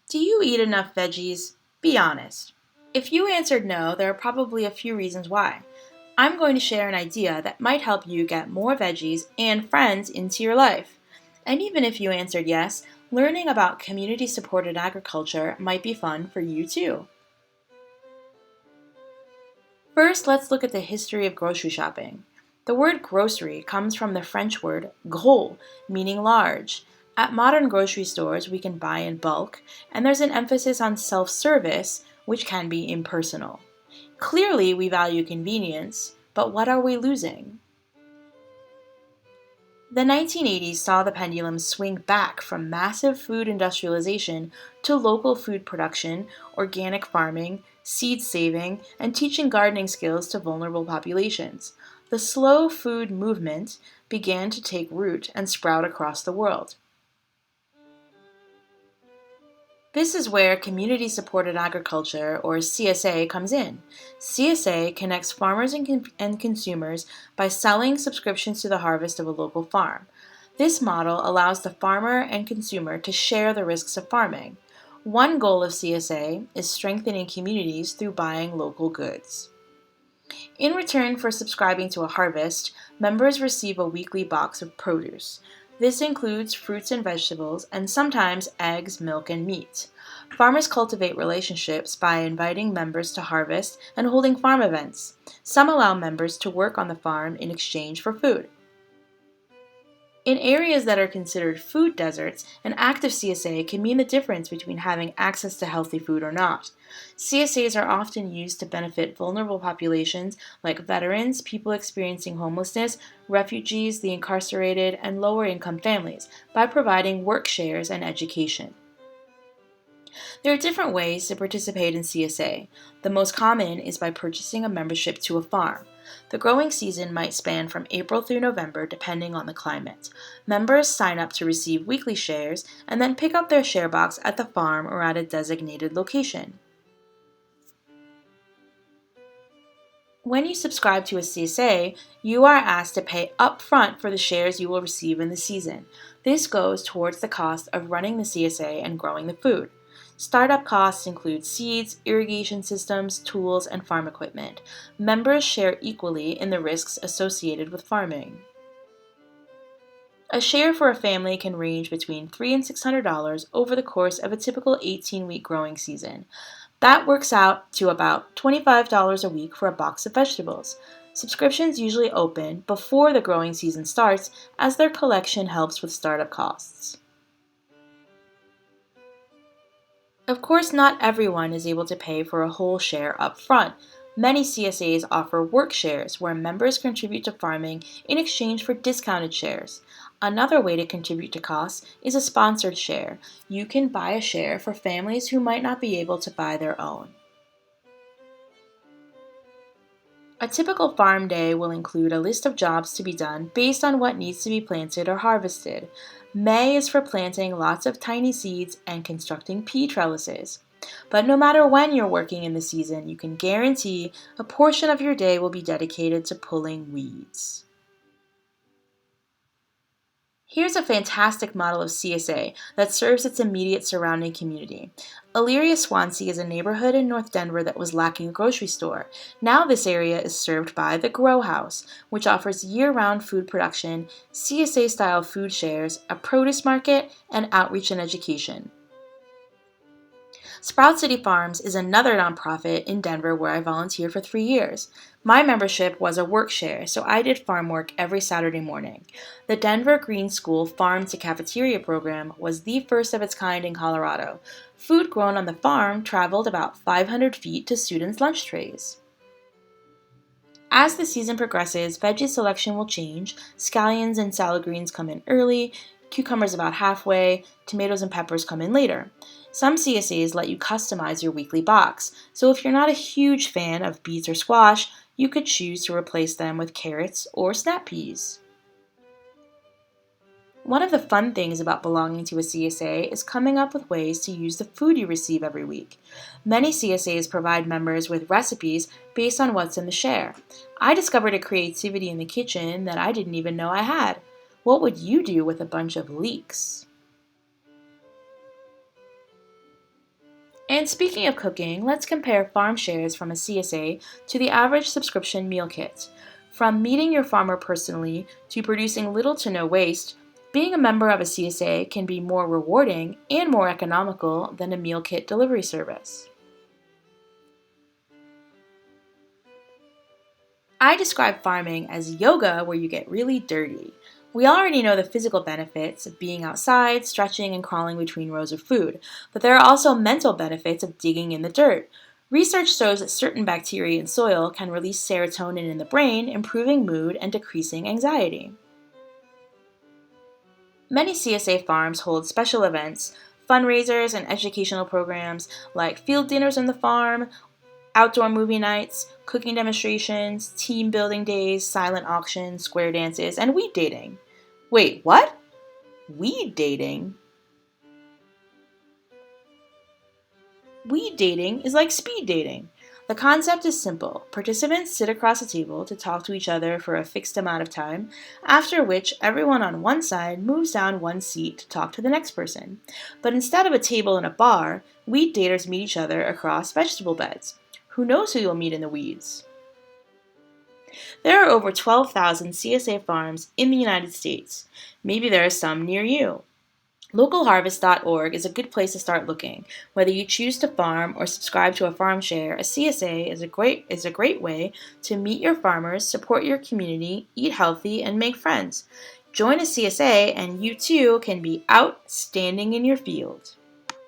Do you eat enough veggies? Be honest. If you answered no, there are probably a few reasons why. I'm going to share an idea that might help you get more veggies and friends into your life. And even if you answered yes, learning about community supported agriculture might be fun for you too. First, let's look at the history of grocery shopping. The word grocery comes from the French word gros, meaning large. At modern grocery stores, we can buy in bulk, and there's an emphasis on self service, which can be impersonal. Clearly, we value convenience, but what are we losing? The 1980s saw the pendulum swing back from massive food industrialization to local food production, organic farming, seed saving, and teaching gardening skills to vulnerable populations. The slow food movement began to take root and sprout across the world. This is where community supported agriculture, or CSA, comes in. CSA connects farmers and consumers by selling subscriptions to the harvest of a local farm. This model allows the farmer and consumer to share the risks of farming. One goal of CSA is strengthening communities through buying local goods. In return for subscribing to a harvest, members receive a weekly box of produce. This includes fruits and vegetables, and sometimes eggs, milk, and meat. Farmers cultivate relationships by inviting members to harvest and holding farm events. Some allow members to work on the farm in exchange for food. In areas that are considered food deserts, an active CSA can mean the difference between having access to healthy food or not. CSAs are often used to benefit vulnerable populations like veterans, people experiencing homelessness, refugees, the incarcerated, and lower income families by providing work shares and education. There are different ways to participate in CSA. The most common is by purchasing a membership to a farm. The growing season might span from April through November depending on the climate. Members sign up to receive weekly shares and then pick up their share box at the farm or at a designated location. When you subscribe to a CSA, you are asked to pay upfront for the shares you will receive in the season. This goes towards the cost of running the CSA and growing the food. Startup costs include seeds, irrigation systems, tools, and farm equipment. Members share equally in the risks associated with farming. A share for a family can range between $300 and $600 over the course of a typical 18-week growing season. That works out to about $25 a week for a box of vegetables. Subscriptions usually open before the growing season starts, as their collection helps with startup costs. Of course, not everyone is able to pay for a whole share up front. Many CSAs offer work shares where members contribute to farming in exchange for discounted shares. Another way to contribute to costs is a sponsored share. You can buy a share for families who might not be able to buy their own. A typical farm day will include a list of jobs to be done based on what needs to be planted or harvested. May is for planting lots of tiny seeds and constructing pea trellises. But no matter when you're working in the season, you can guarantee a portion of your day will be dedicated to pulling weeds. Here's a fantastic model of CSA that serves its immediate surrounding community. Elyria Swansea is a neighborhood in North Denver that was lacking a grocery store. Now this area is served by the Grow House, which offers year-round food production, CSA-style food shares, a produce market, and outreach and education. Sprout City Farms is another nonprofit in Denver where I volunteered for 3 years. My membership was a work share, so I did farm work every Saturday morning. The Denver Green School Farm to Cafeteria program was the first of its kind in Colorado. Food grown on the farm traveled about 500 feet to students' lunch trays. As the season progresses, veggie selection will change. Scallions and salad greens come in early, cucumbers about halfway, tomatoes and peppers come in later. Some CSAs let you customize your weekly box, so if you're not a huge fan of beets or squash, you could choose to replace them with carrots or snap peas. One of the fun things about belonging to a CSA is coming up with ways to use the food you receive every week. Many CSAs provide members with recipes based on what's in the share. I discovered a creativity in the kitchen that I didn't even know I had. What would you do with a bunch of leeks? And speaking of cooking, let's compare farm shares from a CSA to the average subscription meal kit. From meeting your farmer personally to producing little to no waste, being a member of a CSA can be more rewarding and more economical than a meal kit delivery service. I describe farming as yoga where you get really dirty. We already know the physical benefits of being outside, stretching, and crawling between rows of food, but there are also mental benefits of digging in the dirt. Research shows that certain bacteria in soil can release serotonin in the brain, improving mood and decreasing anxiety. Many CSA farms hold special events, fundraisers, and educational programs like field dinners on the farm, outdoor movie nights, cooking demonstrations, team building days, silent auctions, square dances, and weed dating. Wait, what? Weed dating? Weed dating is like speed dating. The concept is simple. Participants sit across a table to talk to each other for a fixed amount of time, after which everyone on one side moves down one seat to talk to the next person. But instead of a table in a bar, weed daters meet each other across vegetable beds. Who knows who you'll meet in the weeds? There are over 12,000 CSA farms in the United States. Maybe there are some near you. Localharvest.org is a good place to start looking. Whether you choose to farm or subscribe to a farm share, a CSA is a great way to meet your farmers, support your community, eat healthy, and make friends. Join a CSA and you too can be outstanding in your field.